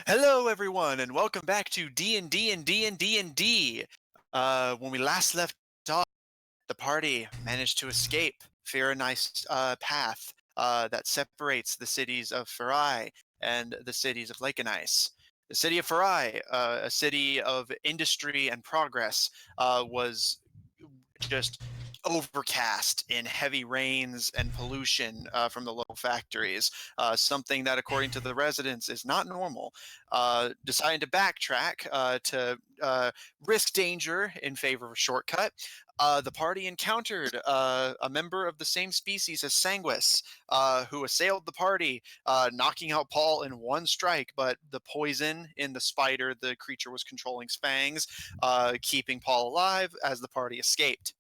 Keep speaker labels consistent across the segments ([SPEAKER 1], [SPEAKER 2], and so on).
[SPEAKER 1] Hello, everyone, and welcome back to D&D&D&D&D. When we last left off, the party managed to escape fear a nice path that separates the cities of Farai and the cities of Lake and Ice. The city of Farai, a city of industry and progress, was just overcast in heavy rains and pollution from the local factories, something that, according to the residents, is not normal. Deciding to backtrack to risk danger in favor of a shortcut, the party encountered a member of the same species as Sanguis, who assailed the party, knocking out Paul in one strike, but the poison in the spider the creature was controlling's fangs, keeping Paul alive as the party escaped.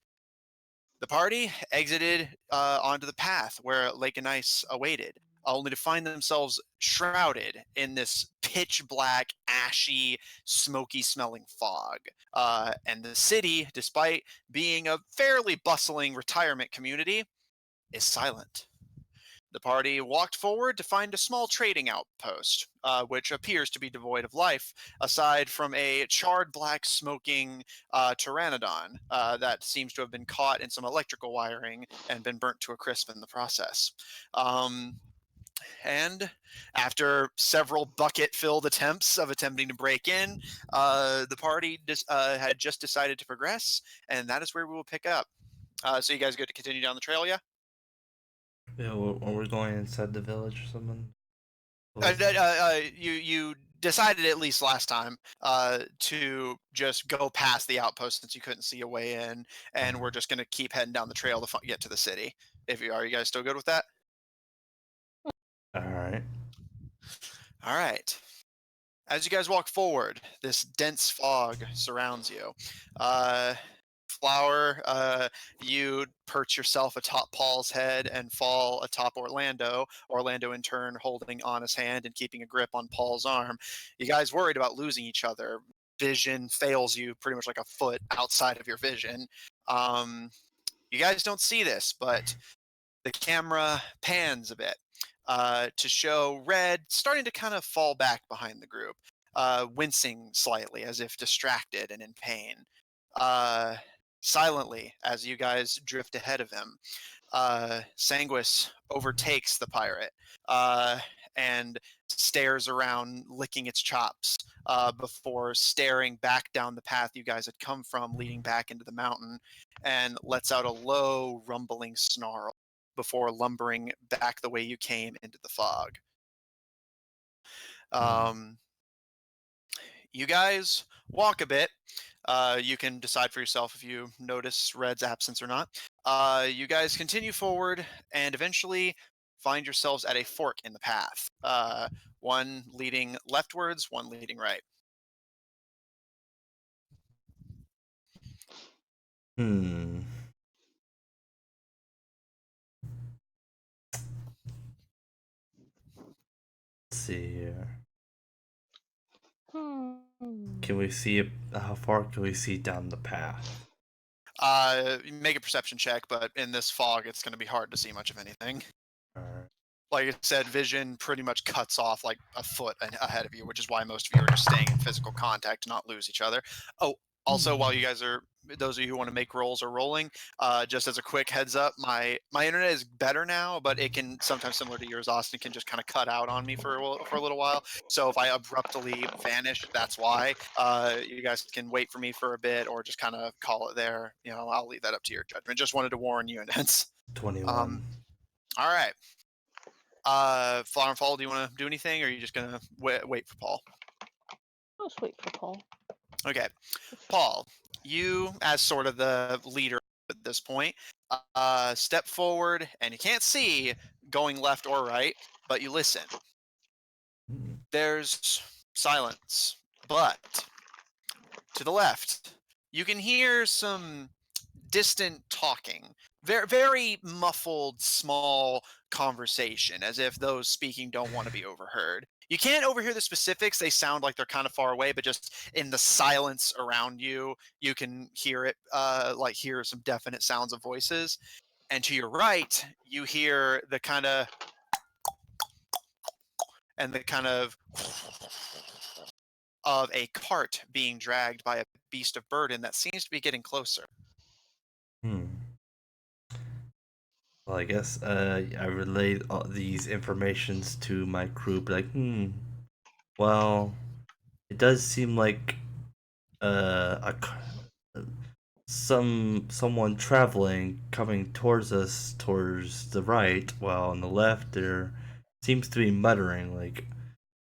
[SPEAKER 1] The party exited onto the path where Lake and Ice awaited, only to find themselves shrouded in this pitch black, ashy, smoky smelling fog. And the city, despite being a fairly bustling retirement community, is silent. The party walked forward to find a small trading outpost, which appears to be devoid of life, aside from a charred black smoking pteranodon that seems to have been caught in some electrical wiring and been burnt to a crisp in the process. Um, and after several bucket-filled attempts of attempting to break in, the party had just decided to progress, and that is where we will pick up. So you guys good to continue down the trail, yeah?
[SPEAKER 2] Yeah, we're going inside the village or something.
[SPEAKER 1] You decided at least last time to just go past the outpost since you couldn't see a way in, and we're just going to keep heading down the trail to get to the city. If you are, you guys still good with that?
[SPEAKER 2] All right.
[SPEAKER 1] All right. As you guys walk forward, this dense fog surrounds you. Uh, Flower, you perch yourself atop Paul's head and fall atop Orlando. Orlando, in turn, holding on his hand and keeping a grip on Paul's arm. You guys worried about losing each other. Vision fails you pretty much like a foot outside of your vision. Um, you guys don't see this, but the camera pans a bit to show Red starting to kind of fall back behind the group, wincing slightly as if distracted and in pain. Uh, Silently, as you guys drift ahead of him, Sanguis overtakes the pirate uh, and stares around, licking its chops before staring back down the path you guys had come from, leading back into the mountain, and lets out a low, rumbling snarl before lumbering back the way you came into the fog.
[SPEAKER 2] Mm.
[SPEAKER 1] Um, you guys walk a bit. You can decide for yourself if you notice Red's absence or not. You guys continue forward and eventually find yourselves at a fork in the path. One leading leftwards, one leading right.
[SPEAKER 2] Hmm. Let's see here.
[SPEAKER 3] Hmm.
[SPEAKER 2] Can we see how far can we see down the path?
[SPEAKER 1] Make a perception check, but in this fog, it's going to be hard to see much of anything.
[SPEAKER 2] All right.
[SPEAKER 1] Like I said, vision pretty much cuts off like a foot ahead of you, which is why most of you are just staying in physical contact to not lose each other. Oh, also, while you guys are, those of you who want to make rolls or rolling, just as a quick heads up, my internet is better now, but it can sometimes, similar to yours, Austin, can just kind of cut out on me for a little while. So if I abruptly vanish, that's why. You guys can wait for me for a bit, or just kind of call it there. You know, I'll leave that up to your judgment. Just wanted to warn you in advance.
[SPEAKER 2] 21.
[SPEAKER 1] All right. Flower and Fall, do you want to do anything, or are you just gonna wait for Paul?
[SPEAKER 3] I'll just wait for Paul.
[SPEAKER 1] Okay, Paul, you as sort of the leader at this point, step forward, and you can't see going left or right, but you listen. There's silence, but to the left, you can hear some distant talking, very, very muffled, small conversation, as if those speaking don't want to be overheard. You can't overhear the specifics; they sound like they're kind of far away, but just in the silence around you, you can hear it, like hear some definite sounds of voices. And to your right, you hear the kind of and the kind of of a cart being dragged by a beast of burden that seems to be getting closer.
[SPEAKER 2] Well, I guess I relayed all these informations to my crew. Be like, well, it does seem like someone traveling coming towards us towards the right, while on the left there seems to be muttering like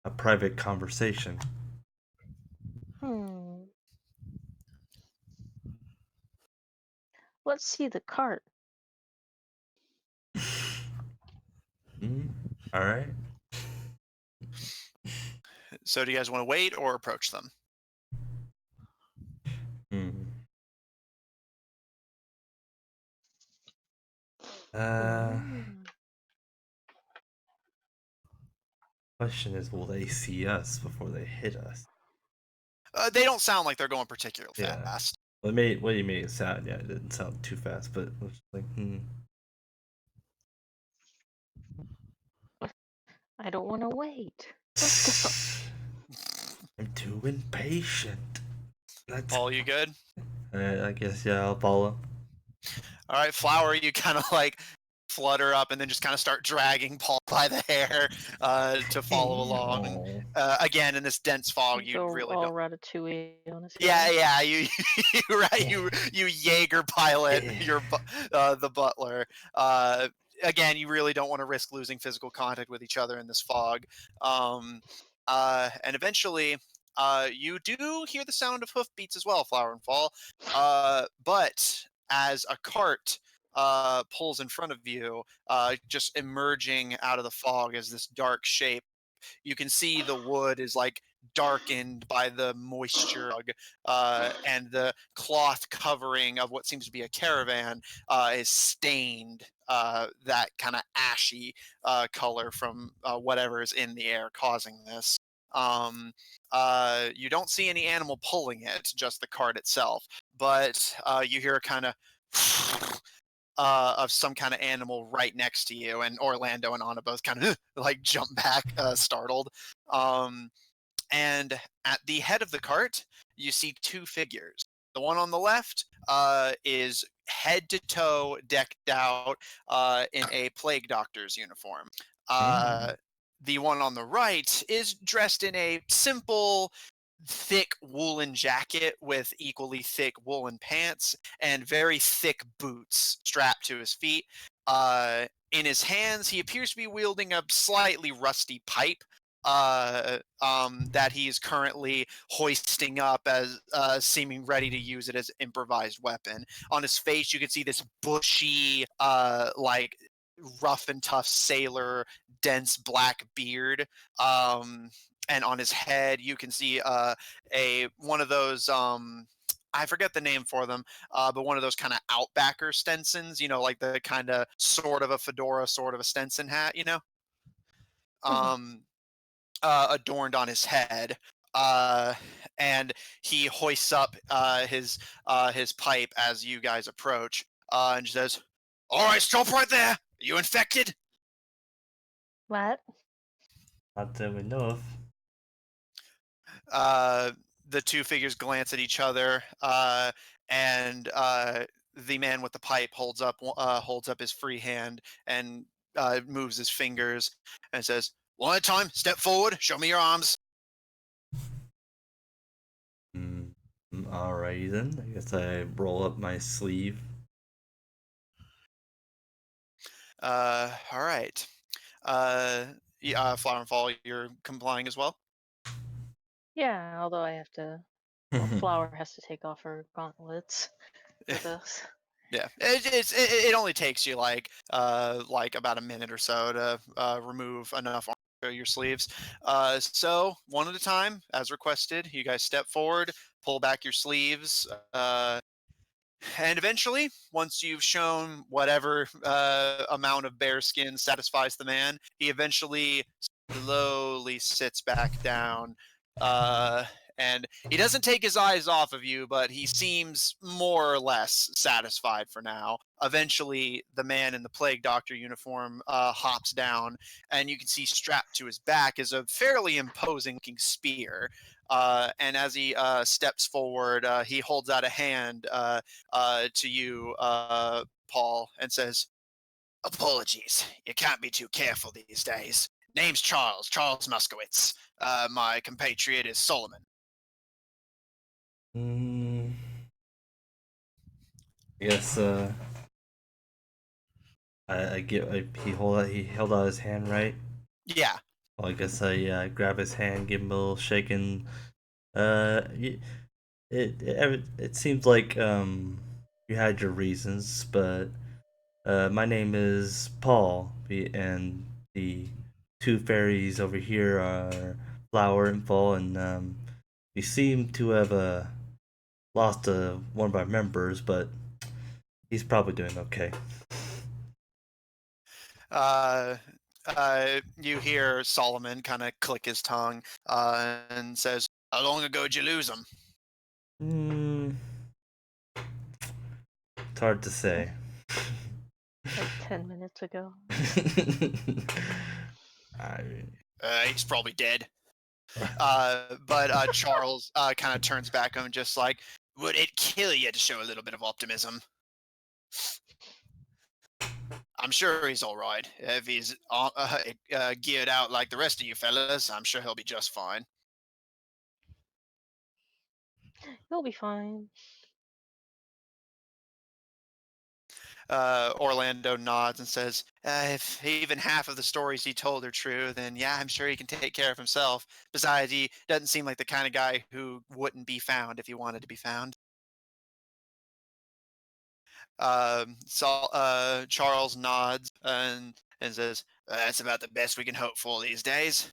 [SPEAKER 2] a private conversation.
[SPEAKER 3] Let's see the cart.
[SPEAKER 2] All right.
[SPEAKER 1] So do you guys want to wait or approach them?
[SPEAKER 2] Question is, will they see us before they hit us?
[SPEAKER 1] They don't sound like they're going particularly
[SPEAKER 2] Yeah.
[SPEAKER 1] fast.
[SPEAKER 2] What do you made it sound? Yeah, it didn't sound too fast, but it was like,
[SPEAKER 3] I don't want to wait. Let's go.
[SPEAKER 2] I'm too impatient.
[SPEAKER 1] Paul, you good?
[SPEAKER 2] I guess, yeah, I'll follow.
[SPEAKER 1] All right, Flower, you kind of like flutter up and then just kind of start dragging Paul by the hair to follow along. Again, in this dense fog, you
[SPEAKER 3] Go
[SPEAKER 1] really
[SPEAKER 3] all
[SPEAKER 1] don't.
[SPEAKER 3] Ratatouille on his
[SPEAKER 1] Yeah,
[SPEAKER 3] heel.
[SPEAKER 1] yeah, you Jaeger pilot, the butler. Again, you really don't want to risk losing physical contact with each other in this fog. And eventually, you do hear the sound of hoofbeats as well, Flower and Fall. But as a cart pulls in front of you, just emerging out of the fog as this dark shape, you can see the wood is like darkened by the moisture, and the cloth covering of what seems to be a caravan is stained that kind of ashy color from whatever is in the air causing this. You don't see any animal pulling it, just the cart itself, but you hear a kind of some kind of animal right next to you, and Orlando and Anna both kind of like jump back, startled. And at the head of the cart, you see two figures. The one on the left is head to toe decked out in a plague doctor's uniform. The one on the right is dressed in a simple, thick woolen jacket with equally thick woolen pants and very thick boots strapped to his feet. In his hands, he appears to be wielding a slightly rusty pipe that he is currently hoisting up as seeming ready to use it as an improvised weapon. On his face, you can see this bushy, like rough and tough sailor, dense black beard. And on his head, you can see one of those. I forget the name for them, but one of those kind of Outbacker Stensons, like the kind of sort of a fedora, sort of a Stenson hat, adorned on his head. And he hoists up his pipe as you guys approach, and says, "All right, stop right there. Are you infected?"
[SPEAKER 3] What?
[SPEAKER 2] Not that we know
[SPEAKER 1] of. The two figures glance at each other, and the man with the pipe holds up his free hand and moves his fingers and says, "One at a time. Step forward. Show me your arms."
[SPEAKER 2] Alrighty then. I guess I roll up my sleeve.
[SPEAKER 1] All right. Flower and Fall, you're complying as well?
[SPEAKER 3] Yeah, although I have to. Well, Flower has to take off her gauntlets for this.
[SPEAKER 1] Yeah, it only takes you like about a minute or so to remove enough on your sleeves. So one at a time, as requested, you guys step forward, pull back your sleeves, and eventually, once you've shown whatever amount of bear skin satisfies the man, he eventually slowly sits back down, and he doesn't take his eyes off of you, but he seems more or less satisfied for now. Eventually, the man in the plague doctor uniform hops down, and you can see strapped to his back is a fairly imposing looking spear. And as he steps forward, he holds out a hand to you, Paul, and says, "Apologies. You can't be too careful these days. Name's Charles Muskowitz. My compatriot is Solomon."
[SPEAKER 2] Mm, I guess I get he held out his hand, right?
[SPEAKER 1] Yeah.
[SPEAKER 2] Well, I guess I grab his hand, give him a little shake, and it it seems like you had your reasons, but my name is Paul, and the two fairies over here are Flower and Fall, and we seem to have lost one of our members, but he's probably doing okay.
[SPEAKER 1] Uh, you hear Solomon kind of click his tongue and says, "How long ago did you lose him?"
[SPEAKER 2] Hmm, it's hard to say.
[SPEAKER 3] Like 10 minutes ago.
[SPEAKER 2] I,
[SPEAKER 1] He's probably dead. But Charles kind of turns back on, just like, "Would it kill you to show a little bit of optimism? I'm sure he's all right. If he's geared out like the rest of you fellas, I'm sure he'll be just fine."
[SPEAKER 3] He'll be fine.
[SPEAKER 1] Orlando nods and says, "If even half of the stories he told are true, then yeah, I'm sure he can take care of himself. Besides, he doesn't seem like the kind of guy who wouldn't be found if he wanted to be found." Charles nods and says, "That's about the best we can hope for these days."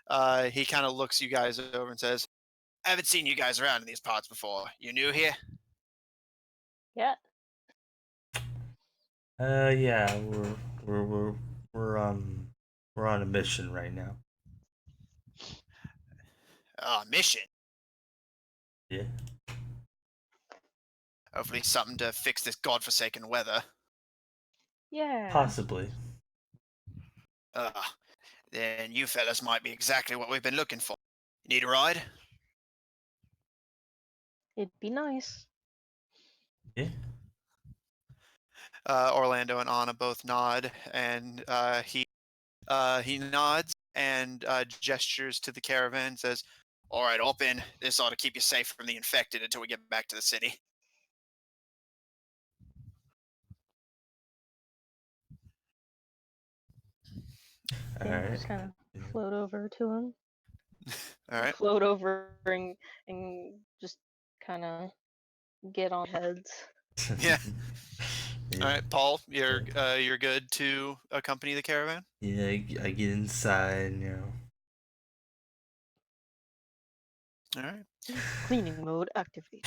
[SPEAKER 1] He kind of looks you guys over and says, "I haven't seen you guys around in these parts before. You new here?"
[SPEAKER 3] Yeah.
[SPEAKER 2] yeah, we're we're we're we're on a mission right now.
[SPEAKER 1] Mission.
[SPEAKER 2] Yeah,
[SPEAKER 1] Hopefully something to fix this godforsaken weather.
[SPEAKER 3] Yeah.
[SPEAKER 2] possibly.
[SPEAKER 1] Uh, then you fellas might be exactly what we've been looking for. Need a ride?
[SPEAKER 3] It'd be nice.
[SPEAKER 2] Yeah.
[SPEAKER 1] Orlando and Anna both nod, and he nods and gestures to the caravan and says, "All right, hop in. This ought to keep you safe from the infected until we get back to the city."
[SPEAKER 2] All
[SPEAKER 3] Yeah,
[SPEAKER 2] right.
[SPEAKER 3] just kind of float over to him.
[SPEAKER 1] All right.
[SPEAKER 3] Float over and just kind of get on heads.
[SPEAKER 1] Yeah. All
[SPEAKER 2] Yeah.
[SPEAKER 1] right, Paul,
[SPEAKER 2] Yeah.
[SPEAKER 1] you're good to accompany the caravan.
[SPEAKER 2] Yeah, I get inside,
[SPEAKER 1] All right.
[SPEAKER 3] Cleaning mode activated.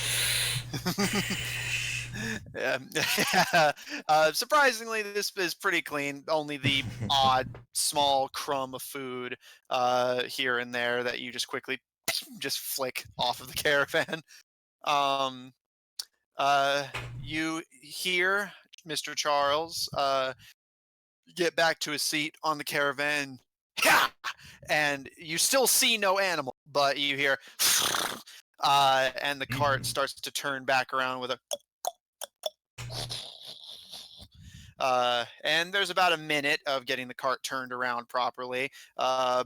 [SPEAKER 1] Um, surprisingly, this is pretty clean. Only the odd small crumb of food here and there that you just quickly just flick off of the caravan. Um, you hear Mr. Charles get back to his seat on the caravan. Yeah! And you still see no animal, but you hear, and the cart starts to turn back around with a and there's about a minute of getting the cart turned around properly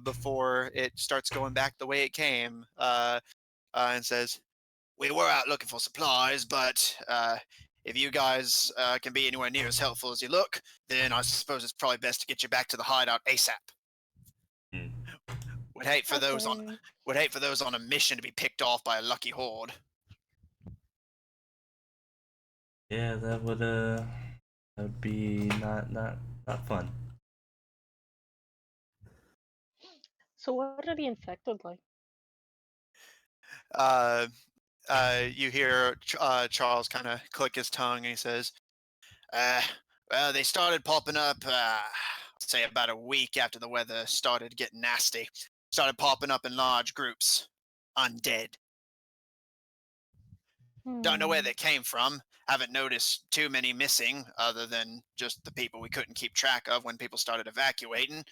[SPEAKER 1] before it starts going back the way it came, and says, "We were out looking for supplies, but if you guys can be anywhere near as helpful as you look, then I suppose it's probably best to get you back to the hideout ASAP. Would hate for those on
[SPEAKER 3] Okay.
[SPEAKER 1] would hate for those on a mission to be picked off by a lucky horde."
[SPEAKER 2] Yeah, that would be not fun.
[SPEAKER 3] So what are the infected like?
[SPEAKER 1] Uh, you hear Charles kind of click his tongue, and he says, Uh, well, they started popping up, say about a week after the weather started getting nasty. Started popping up in large groups. undead. Don't know where
[SPEAKER 3] Hmm.
[SPEAKER 1] they came from. Haven't noticed too many missing, other than just the people we couldn't keep track of when people started evacuating.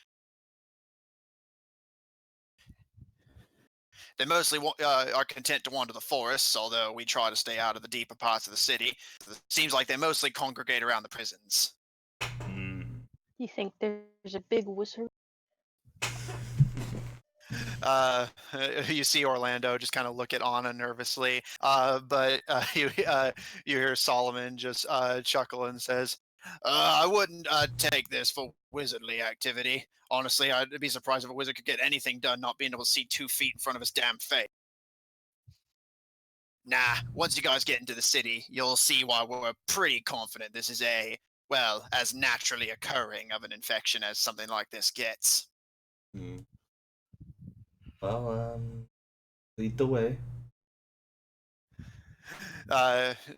[SPEAKER 1] They mostly are content to wander the forests, although we try to stay out of the deeper parts of the city. Seems like they mostly congregate around the prisons.
[SPEAKER 2] Hmm.
[SPEAKER 3] You think there's a big wizard?
[SPEAKER 1] Uh, you see Orlando just kind of look at Anna nervously, but you hear Solomon just chuckle and says, "I wouldn't take this for wizardly activity. Honestly, I'd be surprised if a wizard could get anything done not being able to see 2 feet in front of his damn face. Nah, once you guys get into the city, you'll see why we're pretty confident this is well, as naturally occurring of an infection as something like this gets."
[SPEAKER 2] Hmm. Well, lead the way.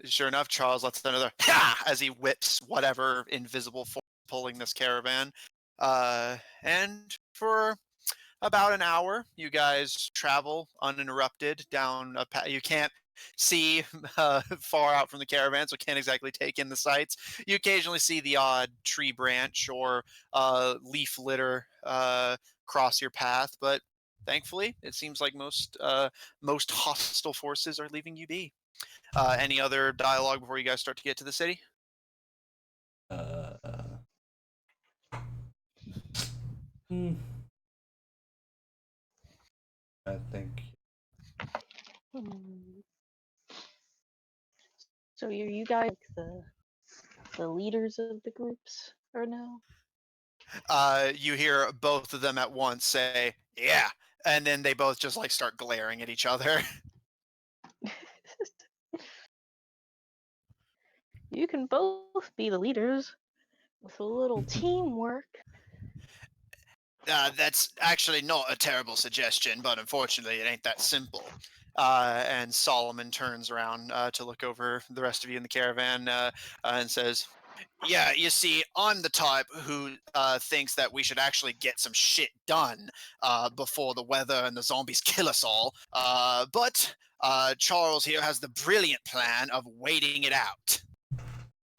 [SPEAKER 1] Sure enough, Charles lets another ha as he whips whatever invisible force pulling this caravan. And for about an hour, you guys travel uninterrupted down a path. You can't see far out from the caravan, so can't exactly take in the sights. You occasionally see the odd tree branch or leaf litter cross your path, but thankfully, it seems like most hostile forces are leaving you be. Any other dialogue before you guys start to get to the city?
[SPEAKER 2] Uh, hmm, I think.
[SPEAKER 3] Hmm. So are you guys like the leaders of the groups or no?
[SPEAKER 1] You hear both of them at once say, "Yeah," and then they both just like start glaring at each other.
[SPEAKER 3] You can both be the leaders with a little teamwork.
[SPEAKER 1] That's actually not a terrible suggestion, but unfortunately, it ain't that simple. And Solomon turns around to look over the rest of you in the caravan and says, "Yeah, you see, I'm the type who thinks that we should actually get some shit done before the weather and the zombies kill us all. But Charles here has the brilliant plan of waiting it out."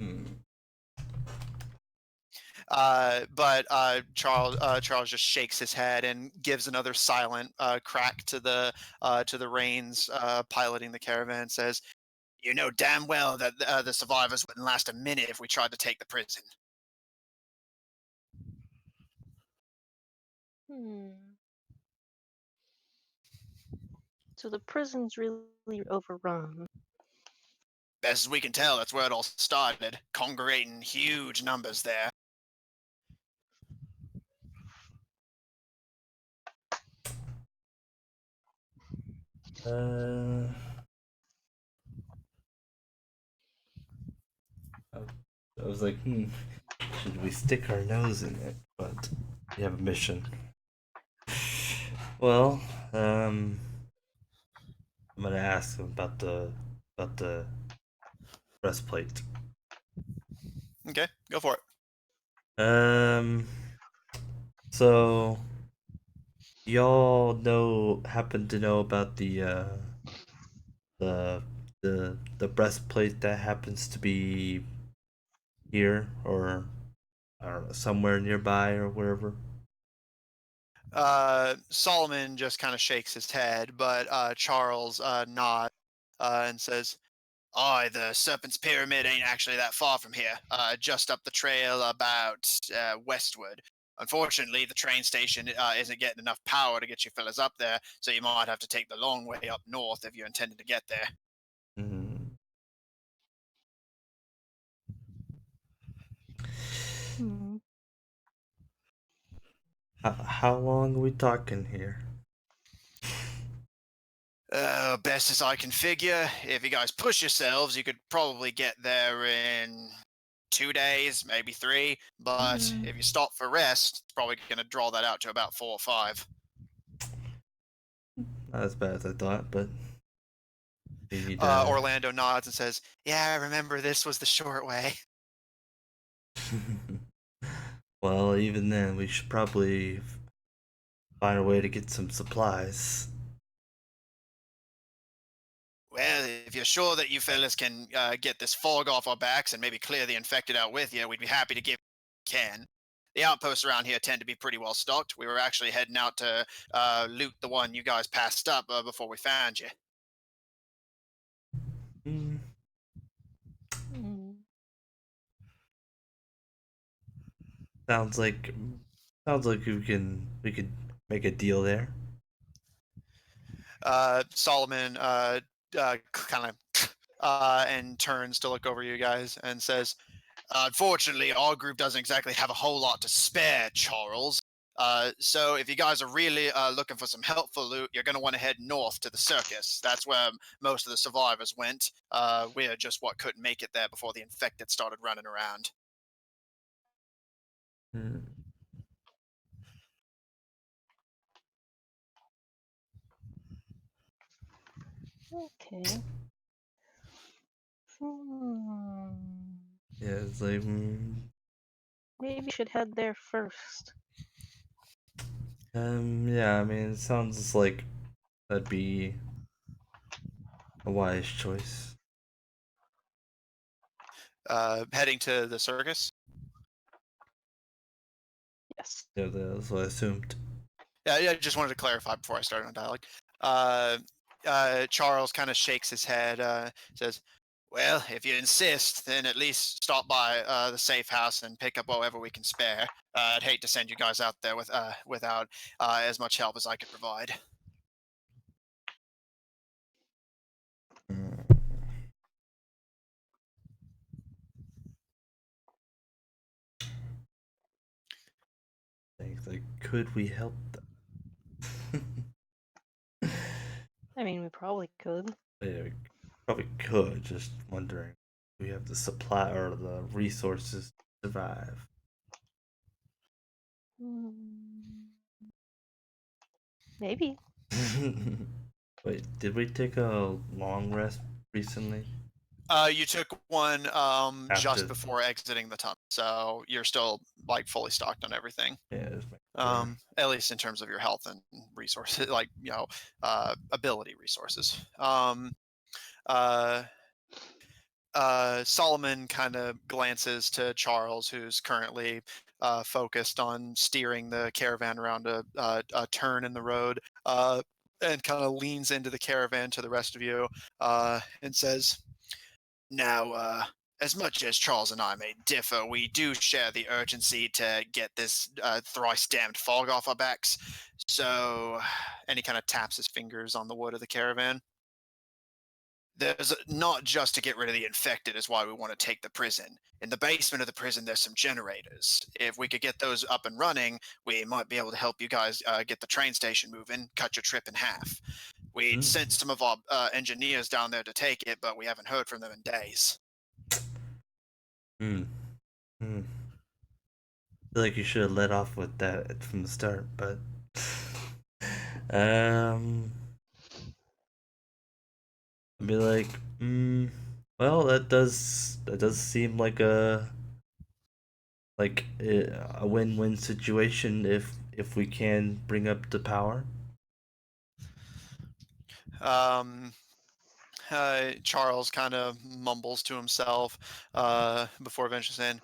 [SPEAKER 2] Hmm.
[SPEAKER 1] But Charles just shakes his head and gives another silent crack to the reins piloting the caravan. And says, "You know damn well that the survivors wouldn't last a minute if we tried to take the prison."
[SPEAKER 3] Hmm. So the prison's really overrun.
[SPEAKER 1] Best as we can tell, that's where it all started, congregating huge numbers there.
[SPEAKER 2] Uh, I I was like, should we stick our nose in it? But we have a mission. Well, I'm gonna ask him about the breastplate.
[SPEAKER 1] Okay, go for it.
[SPEAKER 2] Um, so y'all happen to know about the the breastplate that happens to be here or I don't know somewhere nearby or wherever?
[SPEAKER 1] Solomon just kind of shakes his head, but Charles nods and says, "Aye, the Serpent's Pyramid ain't actually that far from here. Just up the trail about westward. Unfortunately, the train station isn't getting enough power to get you fellas up there, so you might have to take the long way up north if you're intending to get there."
[SPEAKER 2] Hmm.
[SPEAKER 3] Hmm.
[SPEAKER 2] How long are we talking here?
[SPEAKER 1] Best as I can figure, if you guys push yourselves, you could probably get there in 2 days, maybe three. But
[SPEAKER 3] Hmm.
[SPEAKER 1] if you stop for rest, it's probably going to draw that out to about 4 or 5.
[SPEAKER 2] Not as bad as I thought, but we need.
[SPEAKER 1] Orlando nods and says, "Yeah, I remember this was the short way."
[SPEAKER 2] Well, even then, we should probably find a way to get some supplies.
[SPEAKER 1] Well, if you're sure that you fellas can get this fog off our backs and maybe clear the infected out with you, we'd be happy to give you what we can. The outposts around here tend to be pretty well stocked. We were actually heading out to loot the one you guys passed up before we found you.
[SPEAKER 2] Mm,
[SPEAKER 3] Mm.
[SPEAKER 2] sounds like we could make a deal there.
[SPEAKER 1] Solomon kind of and turns to look over you guys and says, unfortunately, our group doesn't exactly have a whole lot to spare, Charles. So if you guys are really looking for some helpful loot, you're going to want to head north to the circus. That's where most of the survivors went. We're just what couldn't make it there before the infected started running around.
[SPEAKER 2] Mm,
[SPEAKER 3] Okay. Hmm.
[SPEAKER 2] yeah, it's like
[SPEAKER 3] Maybe we should head there first.
[SPEAKER 2] yeah. I mean, it sounds like that'd be a wise choice.
[SPEAKER 1] Heading to the circus.
[SPEAKER 3] Yes.
[SPEAKER 2] Yeah, that's what I assumed.
[SPEAKER 1] Yeah, I just wanted to clarify before I started on dialogue. Uh, Charles kind of shakes his head, says, well, if you insist, then at least stop by the safe house and pick up whatever we can spare. I'd hate to send you guys out there without as much help as I could provide.
[SPEAKER 2] Mm, like, could we help them?
[SPEAKER 3] I mean, we probably could.
[SPEAKER 2] Yeah, we probably could. Just wondering, if we have the supply or the resources to survive.
[SPEAKER 3] Hmm. Maybe.
[SPEAKER 2] Wait, did we take a long rest recently?
[SPEAKER 1] You took one just
[SPEAKER 2] After,
[SPEAKER 1] before exiting the tunnel, so you're still like fully stocked on everything.
[SPEAKER 2] yeah, just make sure.
[SPEAKER 1] At least in terms of your health and resources, like ability resources. Uh, Solomon kind of glances to Charles, who's currently focused on steering the caravan around a turn in the road, and kind of leans into the caravan to the rest of you and says, now, as much as Charles and I may differ, we do share the urgency to get this thrice damned fog off our backs. So, and he kind of taps his fingers on the wood of the caravan. There's not just to get rid of the infected is why we want to take the prison. In the basement of the prison, there's some generators. If we could get those up and running, we might be able to help you guys get the train station moving, cut your trip in half. We'd
[SPEAKER 2] Mm.
[SPEAKER 1] sent some of our engineers down there to take it, but we haven't heard from them in days.
[SPEAKER 2] Mm. Mm. Feel like you should have let off with that from the start, but um, I'd be like, well, that does seem like a win-win situation if we can bring up the power.
[SPEAKER 1] Um, Charles kind of mumbles to himself before eventually saying,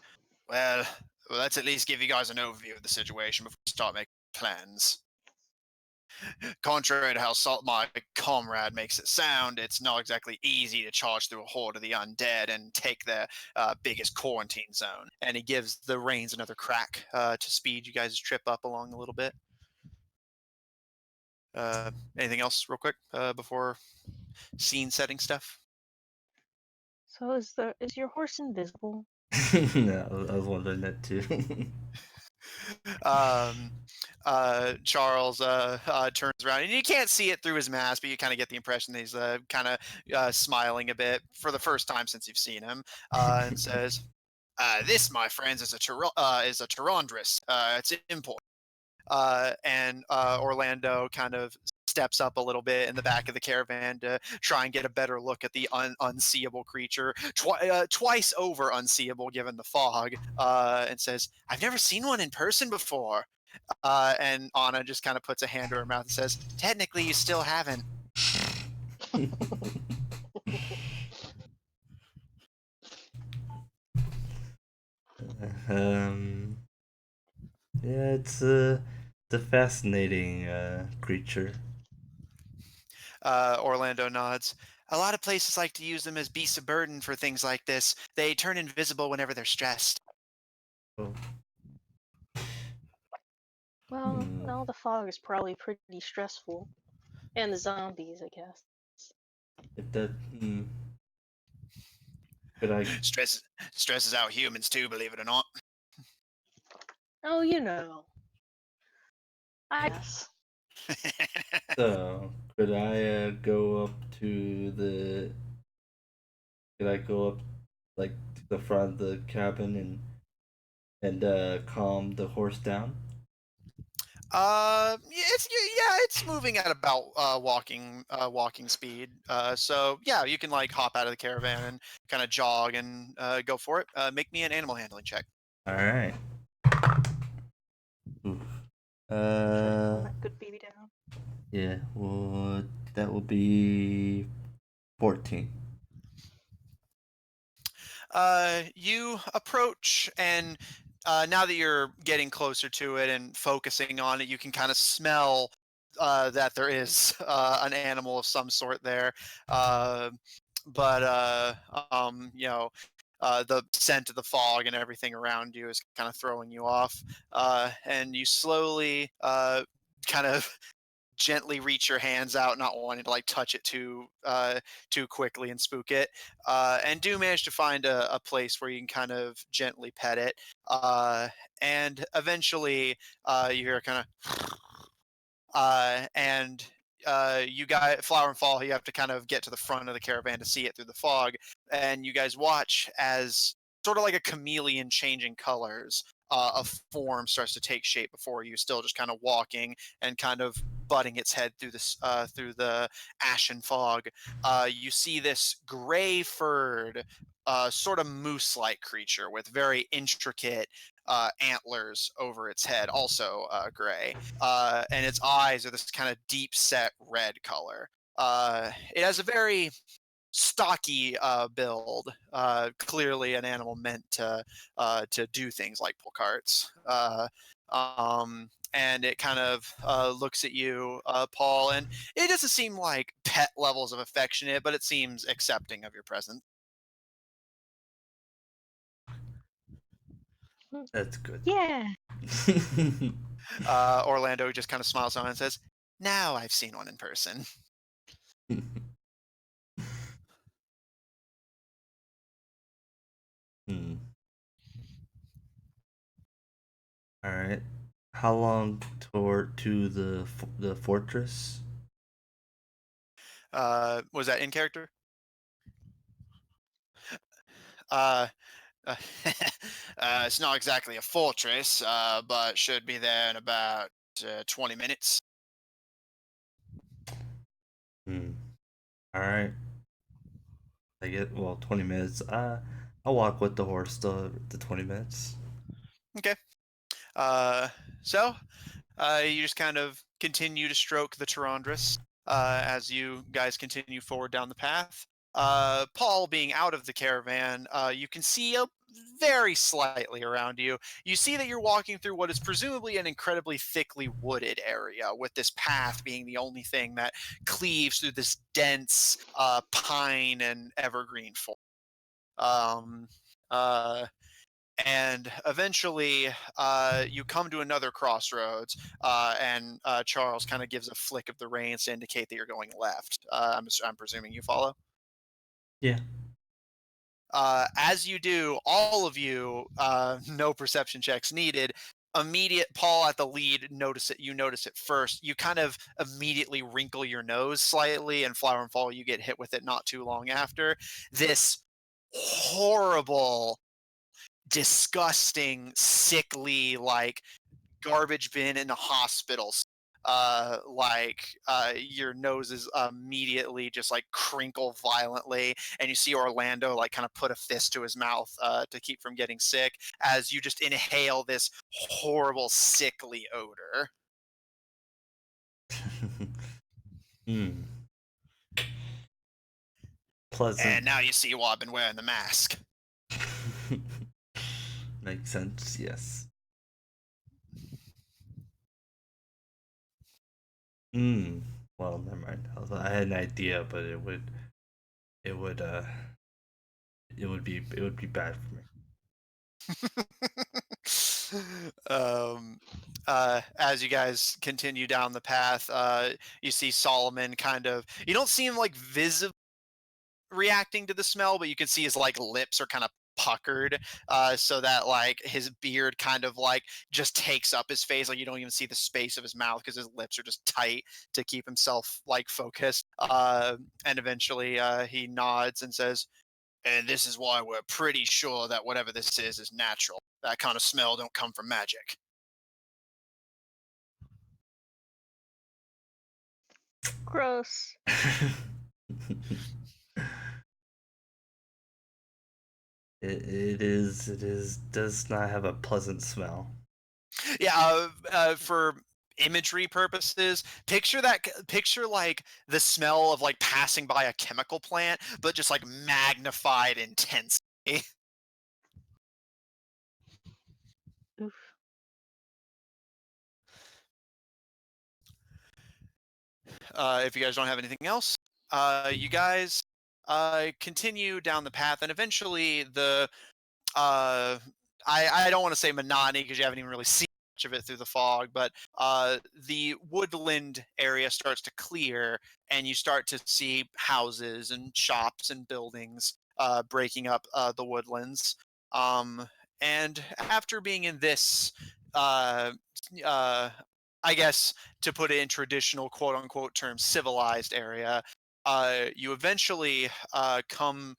[SPEAKER 1] well, let's at least give you guys an overview of the situation before we start making plans. Contrary to how my comrade makes it sound, it's not exactly easy to charge through a horde of the undead and take their biggest quarantine zone. And he gives the reins another crack to speed you guys' trip up along a little bit. Anything else, real quick, before scene setting stuff?
[SPEAKER 3] So is your horse invisible?
[SPEAKER 2] No, I was wondering that too.
[SPEAKER 1] um, Charles turns around, and you can't see it through his mask, but you kind of get the impression that he's kind of smiling a bit for the first time since you've seen him, and says, "This, my friends, is a Tyrandris. It's important." And Orlando kind of steps up a little bit in the back of the caravan to try and get a better look at the unseeable creature, twice over unseeable given the fog, and says, I've never seen one in person before. And Anna just kind of puts a hand to her mouth and says, technically, you still haven't.
[SPEAKER 2] Um, yeah, it's a fascinating creature.
[SPEAKER 1] Orlando nods. A lot of places like to use them as beasts of burden for things like this. They turn invisible whenever they're stressed.
[SPEAKER 2] Oh,
[SPEAKER 3] Well,
[SPEAKER 2] hmm.
[SPEAKER 3] no, the fog is probably pretty stressful. And the zombies, I guess.
[SPEAKER 2] If that, could I?
[SPEAKER 1] Stress stresses out humans too, believe it or not.
[SPEAKER 3] Oh, you know. I guess.
[SPEAKER 2] So, could I go up to the? Could I go up like to the front of the cabin and calm the horse down?
[SPEAKER 1] It's moving at about walking speed. So yeah, you can like hop out of the caravan and kind of jog and go for it. Make me an animal handling check.
[SPEAKER 2] All right. Oof.
[SPEAKER 3] Try to calm
[SPEAKER 2] Uh,
[SPEAKER 3] that good baby down.
[SPEAKER 2] yeah. Well, that will be 14.
[SPEAKER 1] You approach, and now that you're getting closer to it and focusing on it, you can kind of smell that there is an animal of some sort there. Uh, but you know, the scent of the fog and everything around you is kind of throwing you off, and you slowly kind of gently reach your hands out, not wanting to like touch it too quickly and spook it, and do manage to find a place where you can kind of gently pet it, and eventually you hear kind of and you guys, Flower and Fall, you have to kind of get to the front of the caravan to see it through the fog, and you guys watch as sort of like a chameleon changing colors. A form starts to take shape before you, still just kind of walking and kind of butting its head through this through the ashen fog. You see this gray-furred, sort of moose-like creature with very intricate antlers over its head, also gray, and its eyes are this kind of deep set red color. It has a very stocky build, clearly an animal meant to do things like pull carts. And it kind of looks at you, Paul, and it doesn't seem like pet levels of affectionate, but it seems accepting of your presence.
[SPEAKER 2] That's good.
[SPEAKER 3] Yeah.
[SPEAKER 1] Orlando just kind of smiles on it and says, "Now I've seen one in person."
[SPEAKER 2] Hmm. All right. How long toward to the fortress?
[SPEAKER 1] Was that in character? Uh, uh, it's not exactly a fortress, but should be there in about 20 minutes.
[SPEAKER 2] Hmm. All right. I get 20 minutes. I'll walk with the horse the 20 minutes.
[SPEAKER 1] Okay. Uh, so you just kind of continue to stroke the Tyrandras as you guys continue forward down the path. Paul, being out of the caravan, you can see a very slightly around you. You see that you're walking through what is presumably an incredibly thickly wooded area, with this path being the only thing that cleaves through this dense pine and evergreen forest. Um, uh, and eventually you come to another crossroads, and Charles kind of gives a flick of the reins to indicate that you're going left. I'm presuming you follow.
[SPEAKER 2] Yeah.
[SPEAKER 1] As you do, all of you, no perception checks needed. Immediate Paul at the lead, notice it. You notice it first. You kind of immediately wrinkle your nose slightly, and Flower and Fall, you get hit with it not too long after. This horrible, disgusting, sickly, like garbage bin in a hospital. Your nose is immediately just like crinkle violently, and you see Orlando like kind of put a fist to his mouth to keep from getting sick as you just inhale this horrible, sickly odor.
[SPEAKER 2] Hmm. Pleasant.
[SPEAKER 1] And now you see why I've been wearing the mask.
[SPEAKER 2] Makes makes sense. Yes. Hmm. Well, never mind. I had an idea, but it would it would be bad for me.
[SPEAKER 1] As you guys continue down the path, you see Solomon kind of. You don't see him like visibly reacting to the smell, but you can see his like lips are kind of puckered, so that like his beard kind of like just takes up his face. Like you don't even see the space of his mouth because his lips are just tight to keep himself like focused. And eventually, he nods and says, "And this is why we're pretty sure that whatever this is natural. That kind of smell don't come from magic."
[SPEAKER 3] Gross.
[SPEAKER 2] It is does not have a pleasant smell.
[SPEAKER 1] Yeah, for imagery purposes, picture like the smell of like passing by a chemical plant, but just like magnified intensely.
[SPEAKER 3] Oof.
[SPEAKER 1] If you guys don't have anything else, you guys continue down the path, and eventually uh, I don't want to say monotony because you haven't even really seen much of it through the fog, but the woodland area starts to clear, and you start to see houses and shops and buildings breaking up the woodlands. Um, and after being in this, uh, uh, I guess to put it in traditional quote unquote terms, civilized area, you eventually come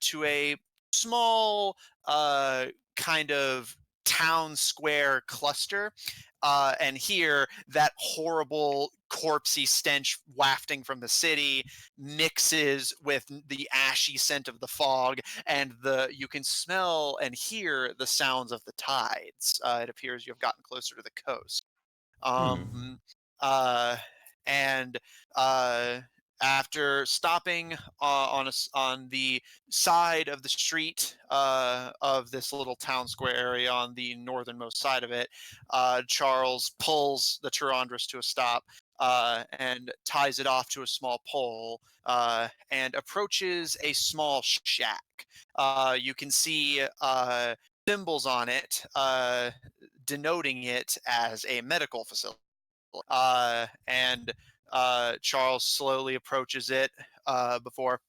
[SPEAKER 1] to a small kind of town square cluster. And here, that horrible corpsey stench wafting from the city mixes with the ashy scent of the fog, and you can smell and hear the sounds of the tides. It appears you have gotten closer to the coast.
[SPEAKER 2] Hmm.
[SPEAKER 1] Um, uh, and uh, after stopping on the side of the street of this little town square area on the northernmost side of it, Charles pulls the Tyrandras to a stop and ties it off to a small pole and approaches a small shack. You can see symbols on it denoting it as a medical facility. And Charles slowly approaches it before.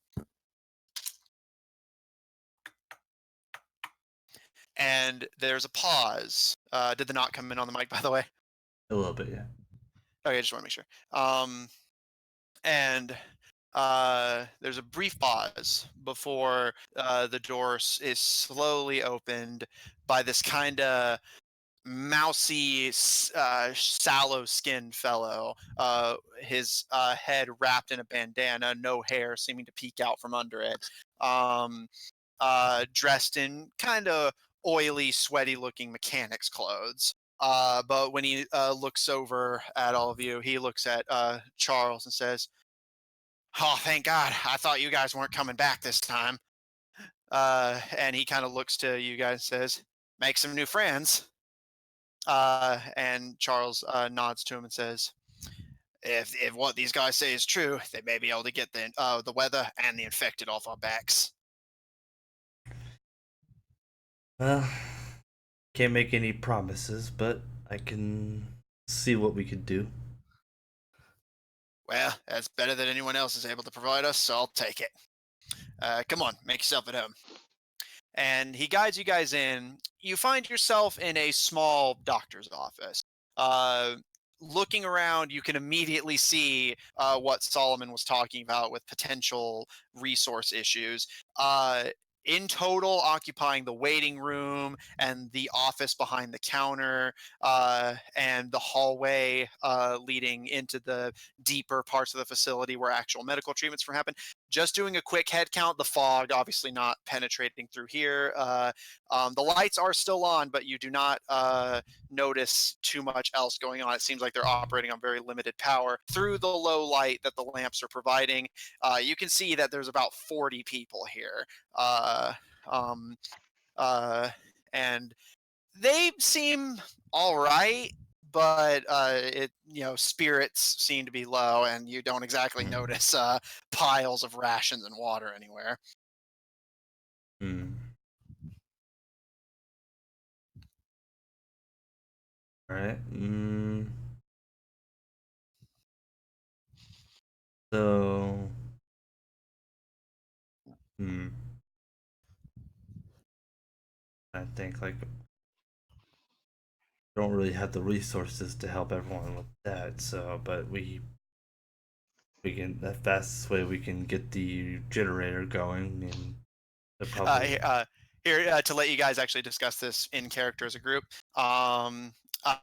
[SPEAKER 1] And there's a pause. Did the knock come in on the mic, by the way?
[SPEAKER 2] A little bit, yeah.
[SPEAKER 1] Okay, I just want to make sure. And there's a brief pause before the door is slowly opened by this kind of mousy, sallow-skinned fellow. His head wrapped in a bandana, no hair seeming to peek out from under it. Um, Dressed in kind of oily, sweaty-looking mechanic's clothes. But when he looks over at all of you, he looks at Charles and says, "Oh, thank God! I thought you guys weren't coming back this time." And he kind of looks to you guys and says, "Make some new friends." And Charles nods to him and says, if what these guys say is true, they may be able to get the weather and the infected off our backs."
[SPEAKER 2] Well, can't make any promises, but I can see what we could do.
[SPEAKER 1] "Well, that's better than anyone else is able to provide us, so I'll take it. Come on, make yourself at home." And he guides you guys in. You find yourself in a small doctor's office. Uh, Looking around, you can immediately see what Solomon was talking about with potential resource issues. In total, occupying the waiting room and the office behind the counter and the hallway leading into the deeper parts of the facility where actual medical treatments for happen. Just doing a quick head count, the fog obviously not penetrating through here. The lights are still on, but you do not notice too much else going on. It seems like they're operating on very limited power. Through the low light that the lamps are providing, you can see that there's about 40 people here. Uh, um, uh, and They seem all right, but spirits seem to be low, and you don't exactly
[SPEAKER 2] Hmm.
[SPEAKER 1] notice piles of rations and water anywhere.
[SPEAKER 2] Hmm. All right. So, hmm. I think like don't really have the resources to help everyone with that. So, but we can the fastest way we can get the generator going, and they're
[SPEAKER 1] uh,
[SPEAKER 2] probably
[SPEAKER 1] he- uh, Here, to let you guys actually discuss this in character as a group. Um,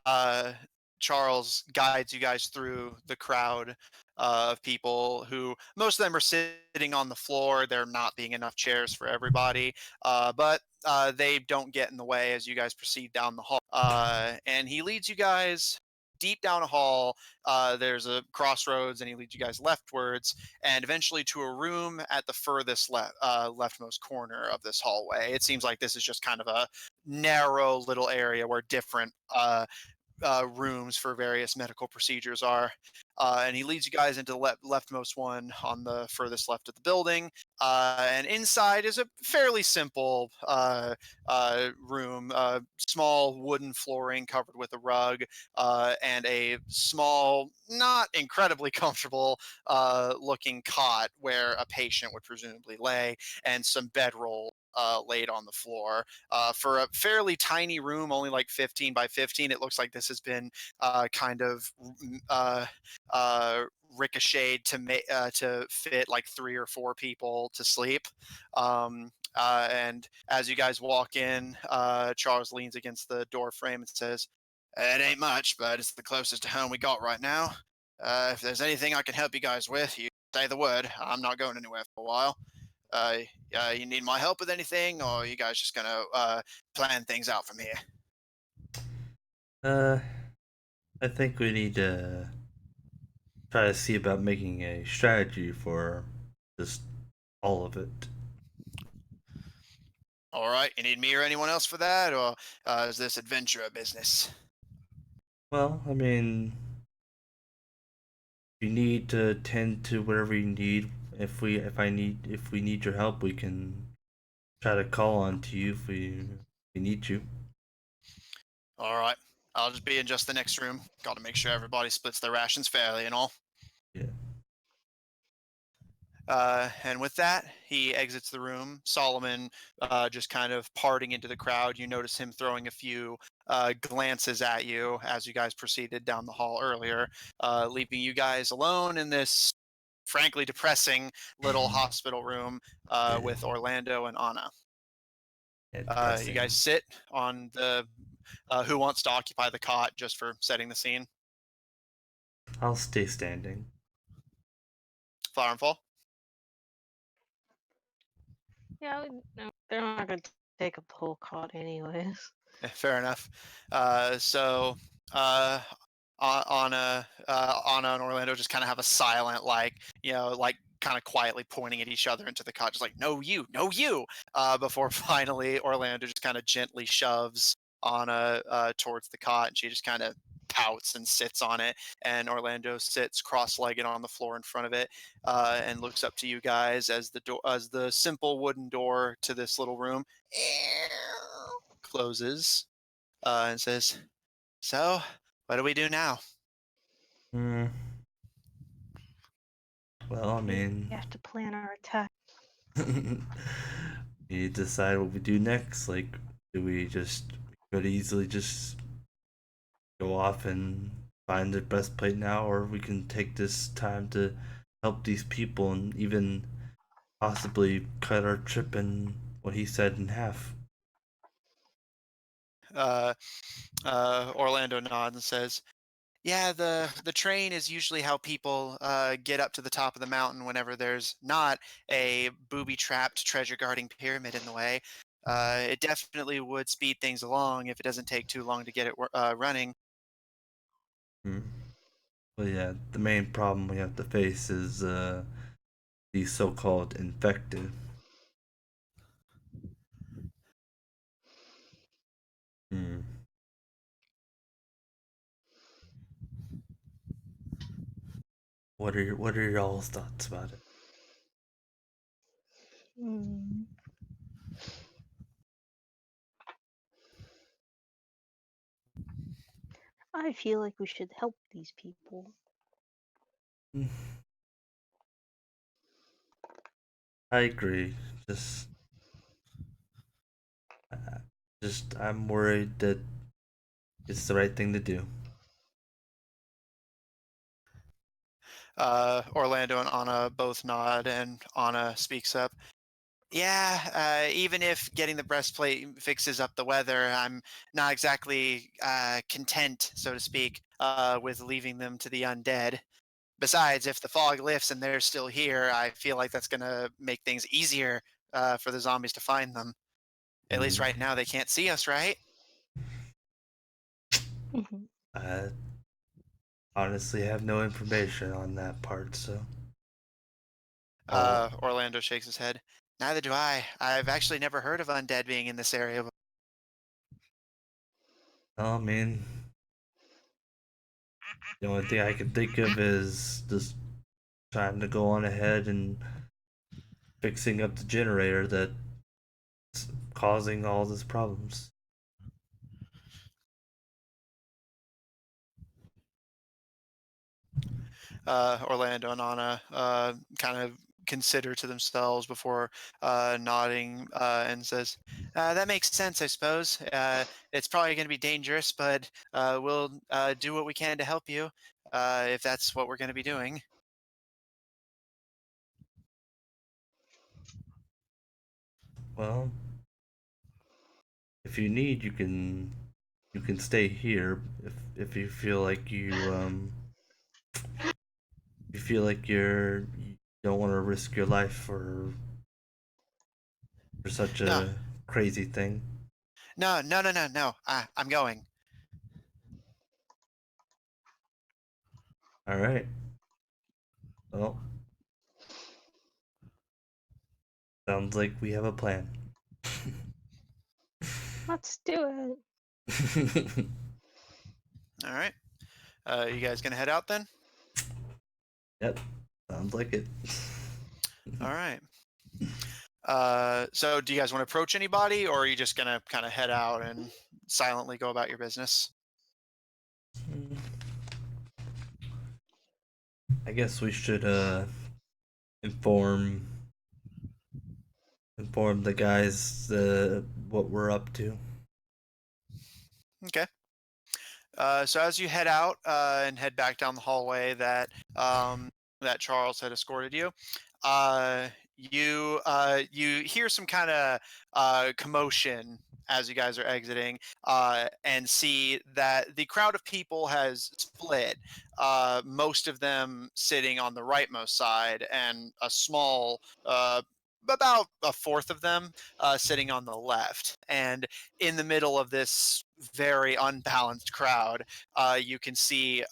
[SPEAKER 1] uh, Charles guides you guys through the crowd of people who most of them are sitting on the floor. There not being enough chairs for everybody, but they don't get in the way as you guys proceed down the hall. And he leads you guys deep down a hall. There's a crossroads, and he leads you guys leftwards and eventually to a room at the furthest leftmost corner of this hallway. It seems like this is just kind of a narrow little area where different rooms for various medical procedures are. And he leads you guys into the leftmost one on the furthest left of the building. And inside is a fairly simple room, small wooden flooring covered with a rug, and a small, not incredibly comfortable looking cot where a patient would presumably lay, and some bedroll laid on the floor. For a fairly tiny room, only like 15 by 15, it looks like this has been kind of uh, uh, ricocheted to fit like 3 or 4 people to sleep. And as you guys walk in, Charles leans against the door frame and says, "It ain't much, but it's the closest to home we got right now. If there's anything I can help you guys with, you say the word. I'm not going anywhere for a while. Uh, you need my help with anything, or are you guys just gonna plan things out from here?"
[SPEAKER 2] uh I think we need to try to see about making a strategy for just all of it.
[SPEAKER 1] All right, you need me or anyone else for that, or is this adventure business?
[SPEAKER 2] Well, I mean, you need to tend to whatever you need. If we need your help, we can try to call on to you if we need you.
[SPEAKER 1] All right, I'll just be in just the next room. Got to make sure everybody splits their rations fairly and all.
[SPEAKER 2] Yeah.
[SPEAKER 1] And with that, he exits the room. Solomon just kind of parting into the crowd. You notice him throwing a few glances at you as you guys proceeded down the hall earlier, leaving you guys alone in this frankly depressing little hospital room
[SPEAKER 2] Yeah.
[SPEAKER 1] with Orlando and Anna.
[SPEAKER 2] Yeah,
[SPEAKER 1] You guys
[SPEAKER 2] depressing.
[SPEAKER 1] sit on the who wants to occupy the cot just for setting the scene?
[SPEAKER 2] I'll stay standing.
[SPEAKER 1] Flower and fall.
[SPEAKER 3] Yeah, no, they're not gonna take up the whole cot anyways.
[SPEAKER 1] Fair enough. So uh, Anna and Orlando just kind of have a silent, like, like kind of quietly pointing at each other into the cot, just like, no, you, no, you. Before finally Orlando just kind of gently shoves Anna towards the cot, and she just kind of pouts and sits on it. And Orlando sits cross-legged on the floor in front of it, and looks up to you guys as the simple wooden door to this little room closes, and says, "So, what do we do now?"
[SPEAKER 2] Hmm. Well, I
[SPEAKER 3] We
[SPEAKER 2] mean,
[SPEAKER 3] have to plan our attack.
[SPEAKER 2] we decide what we do next. Like, do we just we could easily just go off and find the best plate now, or we can take this time to help these people and even possibly cut our trip in what he said in half.
[SPEAKER 1] Uh, Orlando nods and says, "Yeah, the train is usually how people get up to the top of the mountain whenever there's not a booby-trapped treasure-guarding pyramid in the way. It definitely would speed things along if it doesn't take too long to get it running."
[SPEAKER 2] Hmm. But yeah, the main problem we have to face is the so-called infected. Hmm. What are y'all's thoughts about it?
[SPEAKER 3] Hmm. I feel like we should help these people.
[SPEAKER 2] Hmm, I agree. Uh, just I'm worried that it's the right thing to do.
[SPEAKER 1] Orlando and Anna both nod, and Anna speaks up. Yeah, even if getting the breastplate fixes up the weather, I'm not exactly content, so to speak, with leaving them to the undead. Besides, if the fog lifts and they're still here, I feel like that's going to make things easier for the zombies to find them. At least
[SPEAKER 2] Hmm.
[SPEAKER 1] right now, they can't see us, right?
[SPEAKER 3] Mhm.
[SPEAKER 2] I honestly have no information on that part, so I'll.
[SPEAKER 1] Orlando shakes his head. Neither do I. I've actually never heard of undead being in this area.
[SPEAKER 2] I mean, the only thing I can think of is just trying to go on ahead and fixing up the generator that's causing all these problems.
[SPEAKER 1] Orlando and Anna kind of consider to themselves before nodding and says, "That makes sense, I suppose. It's probably going to be dangerous, but we'll do what we can to help you if that's what we're going to be doing."
[SPEAKER 2] Well, if you need, you can stay here if you feel like you feel like you don't want to risk your life for such
[SPEAKER 1] No,
[SPEAKER 2] a crazy thing.
[SPEAKER 1] no, no, no, no, no. I'm going.
[SPEAKER 2] All right. Well, sounds like we have a plan.
[SPEAKER 3] Let's do
[SPEAKER 1] All right. You guys going to head out then?
[SPEAKER 2] Yep, sounds like it.
[SPEAKER 1] All right. So do you guys want to approach anybody, or are you just going to kind of head out and silently go about your business?
[SPEAKER 2] I guess we should inform inform the guys what we're up to.
[SPEAKER 1] Okay. So as you head out and head back down the hallway that Charles had escorted you, uh, you hear some kind of commotion as you guys are exiting, and see that the crowd of people has split. Most of them sitting on the rightmost side, and a small, about a fourth of them, sitting on the left. And in the middle of this very unbalanced crowd, you can see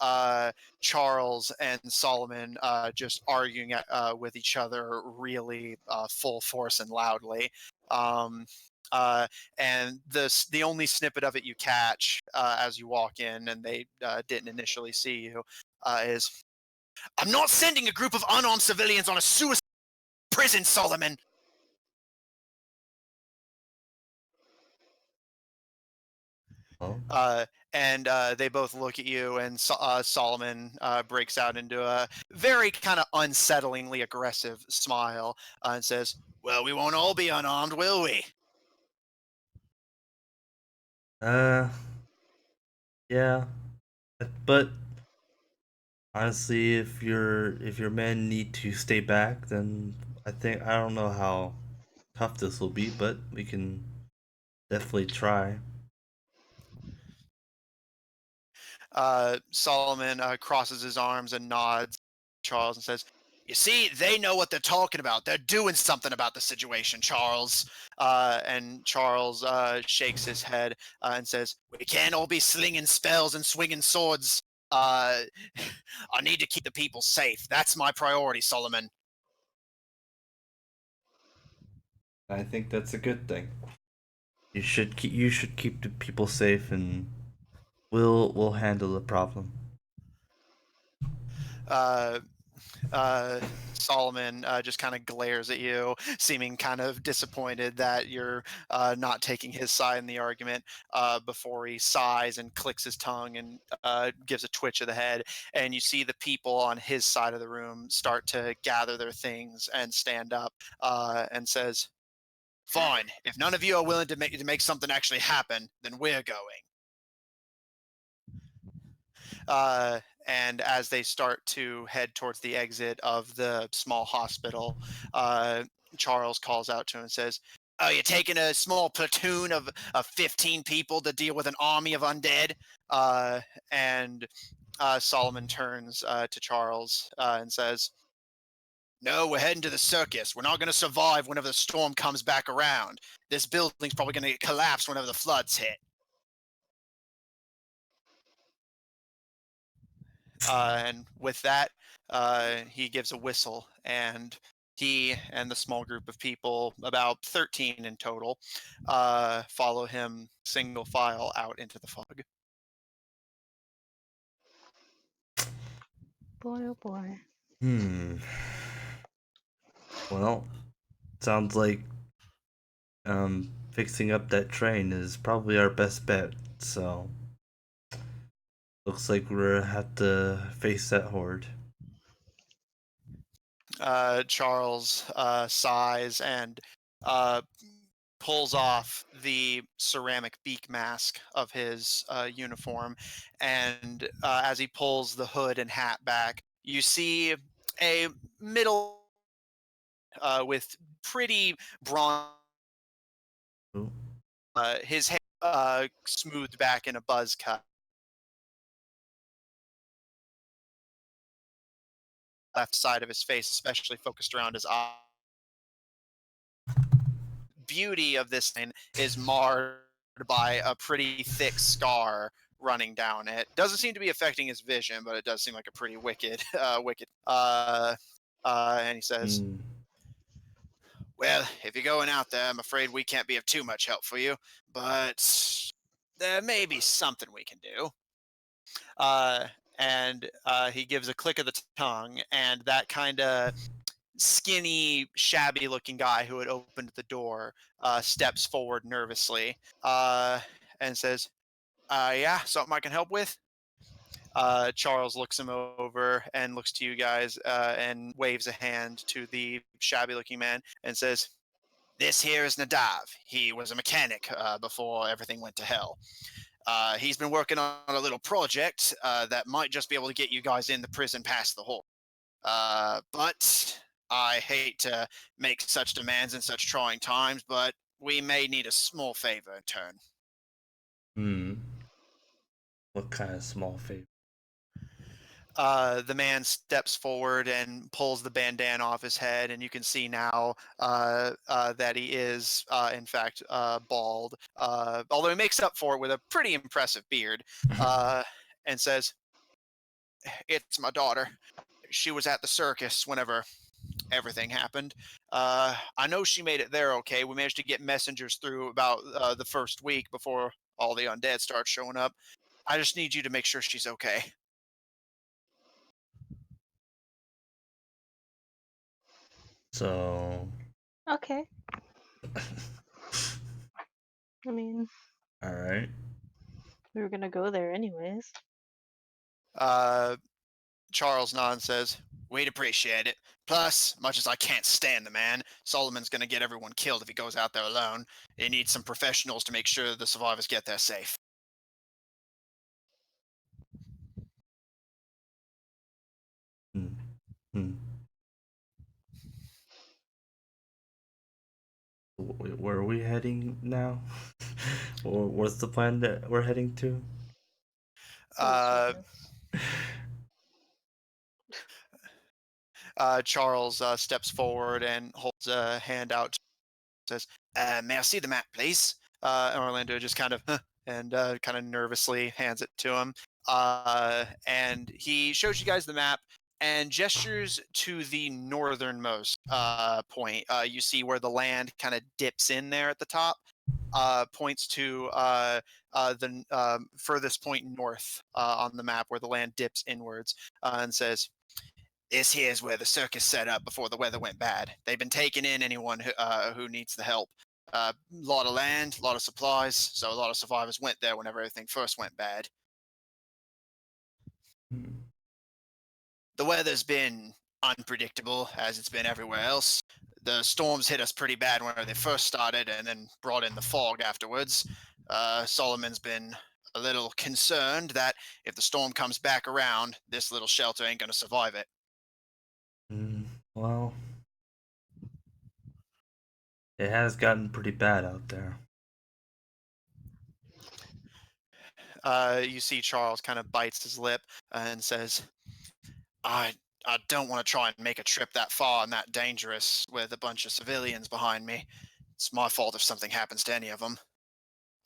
[SPEAKER 1] Charles and Solomon just arguing with each other really full force and loudly. Um, and the only snippet of it you catch as you walk in, and they didn't initially see you, is, "I'm not sending a group of unarmed civilians on a suicide prison, Solomon."
[SPEAKER 2] Well,
[SPEAKER 1] Uh, and they both look at you, and Solomon breaks out into a very kind of unsettlingly aggressive smile and says, "Well, we won't all be unarmed, will we?"
[SPEAKER 2] uh, yeah, but honestly, if your men need to stay back, then I don't know how tough this will be, but we can definitely try.
[SPEAKER 1] Solomon crosses his arms and nods at Charles and says, "You see, they know what they're talking about. They're doing something about the situation, Charles." And Charles shakes his head and says, "We can't all be slinging spells and swinging swords. Uh, I need to keep the people safe. That's my priority, Solomon."
[SPEAKER 2] I think that's a good thing. you should keep the people safe, and we'll handle the problem.
[SPEAKER 1] Uh, Solomon just kind of glares at you, seeming kind of disappointed that you're not taking his side in the argument. Before he sighs and clicks his tongue and gives a twitch of the head, and you see the people on his side of the room start to gather their things and stand up, and says, "Fine. If none of you are willing to make something actually happen, then we're going." And as they start to head towards the exit of the small hospital, uh, Charles calls out to him and says, "Oh, you're taking a small platoon of 15 people to deal with an army of undead?" And Solomon turns to Charles and says, "No, we're heading to the circus. We're not going to survive whenever the storm comes back around. This building's probably going to collapse whenever the floods hit." And with that, he gives a whistle, and he and the small group of people, about 13 in total, follow him single file out into the fog.
[SPEAKER 3] Boy, oh boy.
[SPEAKER 2] Hmm. Well, sounds like fixing up that train is probably our best bet. So looks like we're have to face that horde.
[SPEAKER 1] Charles sighs and uh, pulls off the ceramic beak mask of his uniform. And as he pulls the hood and hat back, you see a middle with pretty bronze,
[SPEAKER 2] Ooh.
[SPEAKER 1] his hair smoothed back in a buzz cut. Left side of his face, especially focused around his eye. Beauty of this thing is marred by a pretty thick scar running down it. Doesn't seem to be affecting his vision, but it does seem like a pretty wicked, wicked. And he says,
[SPEAKER 2] Hmm.
[SPEAKER 1] "Well, if you're going out there, I'm afraid we can't be of too much help for you, but there may be something we can do." Uh, and he gives a click of the tongue, and that kind of skinny, shabby looking guy who had opened the door steps forward nervously and says, "Yeah, something I can help with?" Charles looks him over and looks to you guys and waves a hand to the shabby looking man and says, "This here is Nadav. He was a mechanic before everything went to hell. He's been working on a little project that might just be able to get you guys in the prison past the hole. But I hate to make such demands in such trying times, but we may need a small favor in turn."
[SPEAKER 2] Hmm. What kind of small favor?
[SPEAKER 1] The man steps forward and pulls the bandana off his head, and you can see now that he is, in fact, bald. Although he makes up for it with a pretty impressive beard, and says, "It's my daughter. She was at the circus whenever everything happened. I know she made it there okay. We managed to get messengers through about the first week before all the undead start showing up. I just need you to make sure she's okay."
[SPEAKER 2] So,
[SPEAKER 3] Okay. I mean,
[SPEAKER 2] all right.
[SPEAKER 3] we were gonna go there anyways.
[SPEAKER 1] Uh, Charles nods and says, "We'd appreciate it. Plus, much as I can't stand the man, Solomon's going to get everyone killed if he goes out there alone. He needs some professionals to make sure the survivors get there safe."
[SPEAKER 2] Hmm. Hmm. Where are we heading now? Or what's the plan that we're heading to?
[SPEAKER 3] To the
[SPEAKER 1] Uh,
[SPEAKER 3] circus.
[SPEAKER 1] Charles steps forward and holds a hand out, says, "May I see the map, please?" And Orlando just kind of, and kind of nervously hands it to him. And he shows you guys the map and gestures to the northernmost point. You see where the land kind of dips in there at the top. points to the furthest point north on the map where the land dips inwards, and says, "This here's where the circus set up before the weather went bad. They've been taking in anyone who needs the help. A lot of land, a lot of supplies, so a lot of survivors went there whenever everything first went bad.
[SPEAKER 2] Hmm.
[SPEAKER 1] The weather's been unpredictable as it's been everywhere else. The storms hit us pretty bad when they first started and then brought in the fog afterwards. Solomon's been a little concerned that if the storm comes back around, this little shelter ain't going to survive it.
[SPEAKER 2] Mm, well, it has gotten pretty bad out there.
[SPEAKER 1] You see Charles kind of bites his lip and says, I, I don't want to try and make a trip that far and that dangerous with a bunch of civilians behind me. It's my fault if something happens to any of them.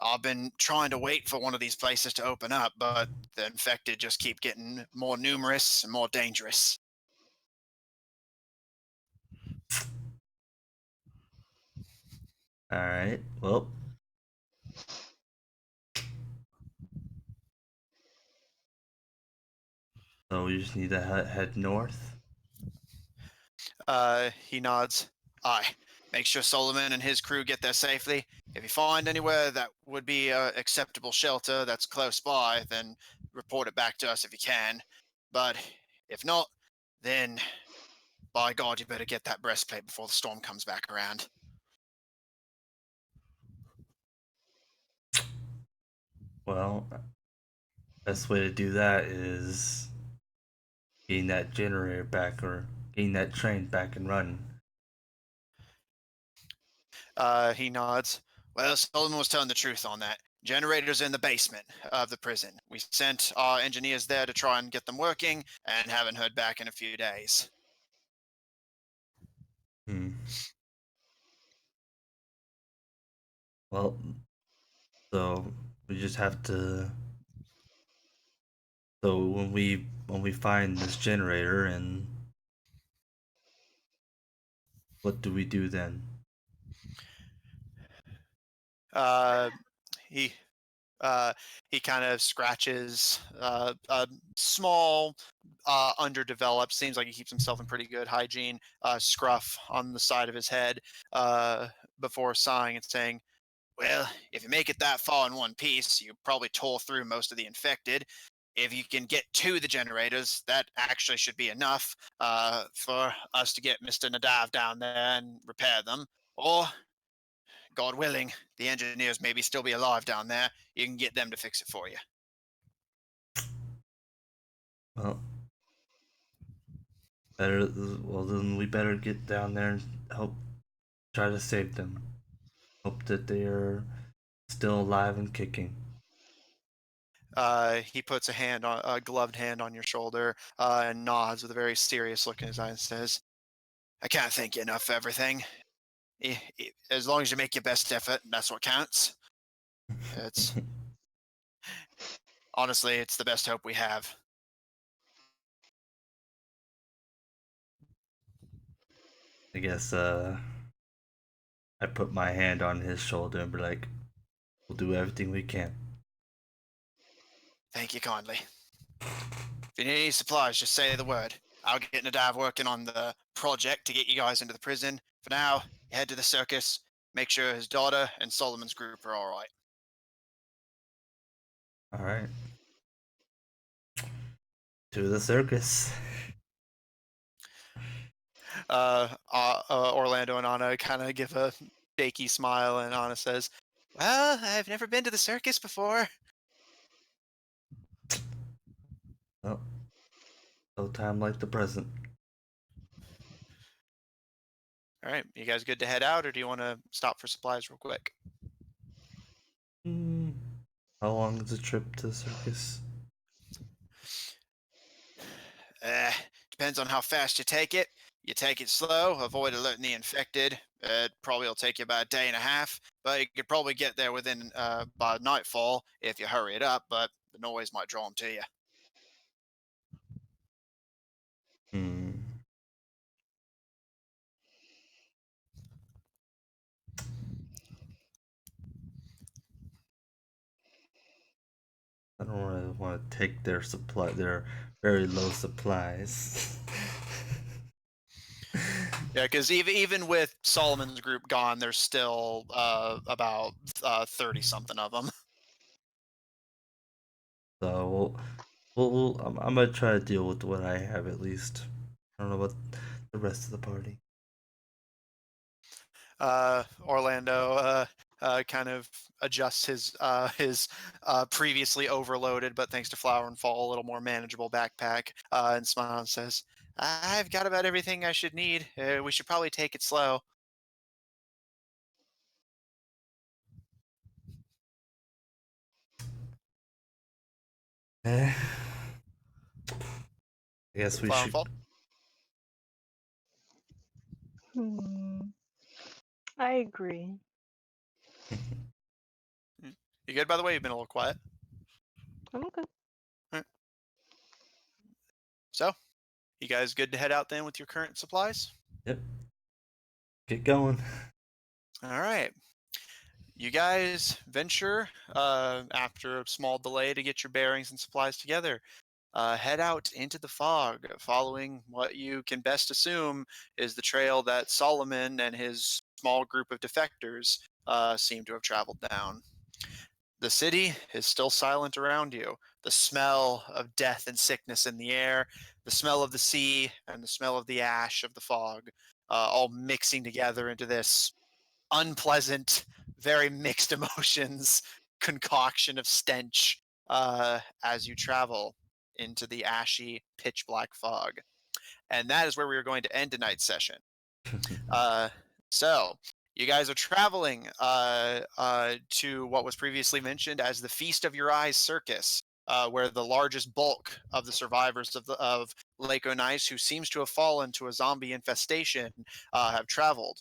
[SPEAKER 1] I've been trying to wait for one of these places to open up, but the infected just keep getting more numerous and more dangerous.
[SPEAKER 2] All right. Well, so we just need to head north.
[SPEAKER 1] He nods. Aye. Make sure Solomon and his crew get there safely. If you find anywhere that would be acceptable shelter that's close by, then report it back to us if you can. But if not, then by God, you better get that breastplate before the storm comes back around.
[SPEAKER 2] Well, best way to do that is getting that generator back or getting that train back and running.
[SPEAKER 1] He nods. Well, Solomon was telling the truth on that. Generators in the basement of the prison. We sent our engineers there to try and get them working, and haven't heard back in a few days.
[SPEAKER 2] Hmm. Well, so we just have to. So when we find this generator, and what do we do then?
[SPEAKER 1] Uh, he uh, he kind of scratches a small, underdeveloped. Seems like he keeps himself in pretty good hygiene. Scruff on the side of his head before sighing and saying, "Well, if you make it that far in one piece, you probably tore through most of the infected. If you can get to the generators, that actually should be enough for us to get Mr. Nadav down there and repair them. Or, God willing, the engineers maybe still be alive down there. You can get them to fix it for you."
[SPEAKER 2] Well, better. Well, then we better get down there and help try to save them. Hope that they are still alive and kicking.
[SPEAKER 1] He puts a gloved hand on your shoulder and nods with a very serious look in his eyes and says, "I can't thank you enough for everything. As long as you make your best effort, that's what counts. It's honestly, it's the best hope we have."
[SPEAKER 2] I guess I put my hand on his shoulder and be like, "We'll do everything we can."
[SPEAKER 1] Thank you kindly. If you need any supplies, just say the word. I'll get Nadav working on the project to get you guys into the prison. For now, you head to the circus. Make sure his daughter and Solomon's group are all right.
[SPEAKER 2] All right, to the circus.
[SPEAKER 1] Orlando and Anna kind of give a shaky smile, and Anna says, "Well, I've never been to the circus before."
[SPEAKER 2] Well, no time like the present.
[SPEAKER 1] All right, you guys good to head out, or do you want to stop for supplies real quick?
[SPEAKER 2] Hmm. How long is the trip to the circus?
[SPEAKER 1] Uh, Depends on how fast you take it. You take it slow, avoid alerting the infected. It probably will take you about a day and a half, but you could probably get there within by nightfall if you hurry it up. But the noise might draw them to you.
[SPEAKER 2] Hmm. want to take their their very low supplies.
[SPEAKER 1] Yeah, because even with Solomon's group gone, there's still about 30 something of them.
[SPEAKER 2] So I'm gonna try to deal with what I have at least. I don't know about the rest of the party.
[SPEAKER 1] Orlando kind of adjusts his previously overloaded, but thanks to Flower and Fall, a little more manageable backpack, and smiles and says, "I've got about everything I should need. We should probably take it slow."
[SPEAKER 2] Eh, I guess we
[SPEAKER 1] Flower and
[SPEAKER 2] should.
[SPEAKER 1] Fall,
[SPEAKER 3] Hmm. I agree.
[SPEAKER 1] you good? By the way, you've been a little quiet.
[SPEAKER 3] I'm good.
[SPEAKER 1] All right. So, you guys good to head out then with your current supplies?
[SPEAKER 2] Yep. Get going.
[SPEAKER 1] All right. You guys venture after a small delay to get your bearings and supplies together. Head out into the fog, following what you can best assume is the trail that Solomon and his small group of defectors seem to have traveled down. The city is still silent around you. The smell of death and sickness in the air, the smell of the sea, and the smell of the ash of the fog, all mixing together into this unpleasant, very mixed emotions concoction of stench as you travel into the ashy, pitch black fog. And that is where we are going to end tonight's session. Uh, so, you guys are traveling to what was previously mentioned as the Feast of Your Eyes Circus, where the largest bulk of the survivors of Lake Onice, who seems to have fallen to a zombie infestation, have traveled.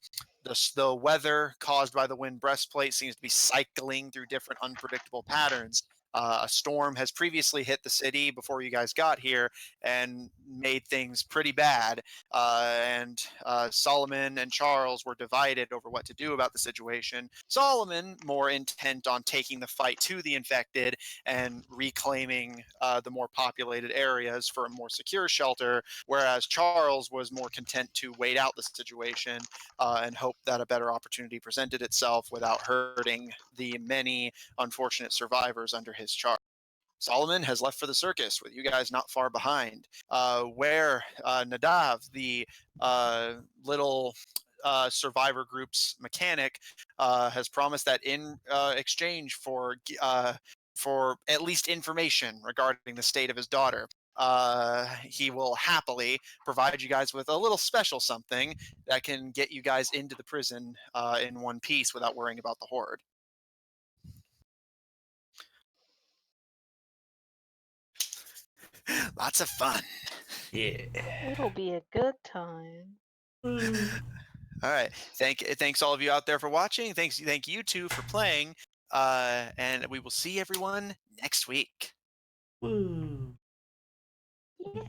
[SPEAKER 1] The weather caused by the wind breastplate seems to be cycling through different unpredictable patterns. A storm has previously hit the city before you guys got here and made things pretty bad. And Solomon and Charles were divided over what to do about the situation. Solomon more intent on taking the fight to the infected and reclaiming the more populated areas for a more secure shelter, whereas Charles was more content to wait out the situation and hope that a better opportunity presented itself without hurting the many unfortunate survivors under his charge. Solomon has left for the circus, with you guys not far behind, where Nadav, the little survivor group's mechanic, has promised that in exchange for at least information regarding the state of his daughter, he will happily provide you guys with a little special something that can get you guys into the prison in one piece without worrying about the horde. Lots of fun.
[SPEAKER 2] Yeah.
[SPEAKER 3] It'll be a good time.
[SPEAKER 2] Woo.
[SPEAKER 1] All right. Thanks all of you out there for watching. Thank you two for playing. And we will see everyone next week.
[SPEAKER 2] Woo.
[SPEAKER 3] Yeah.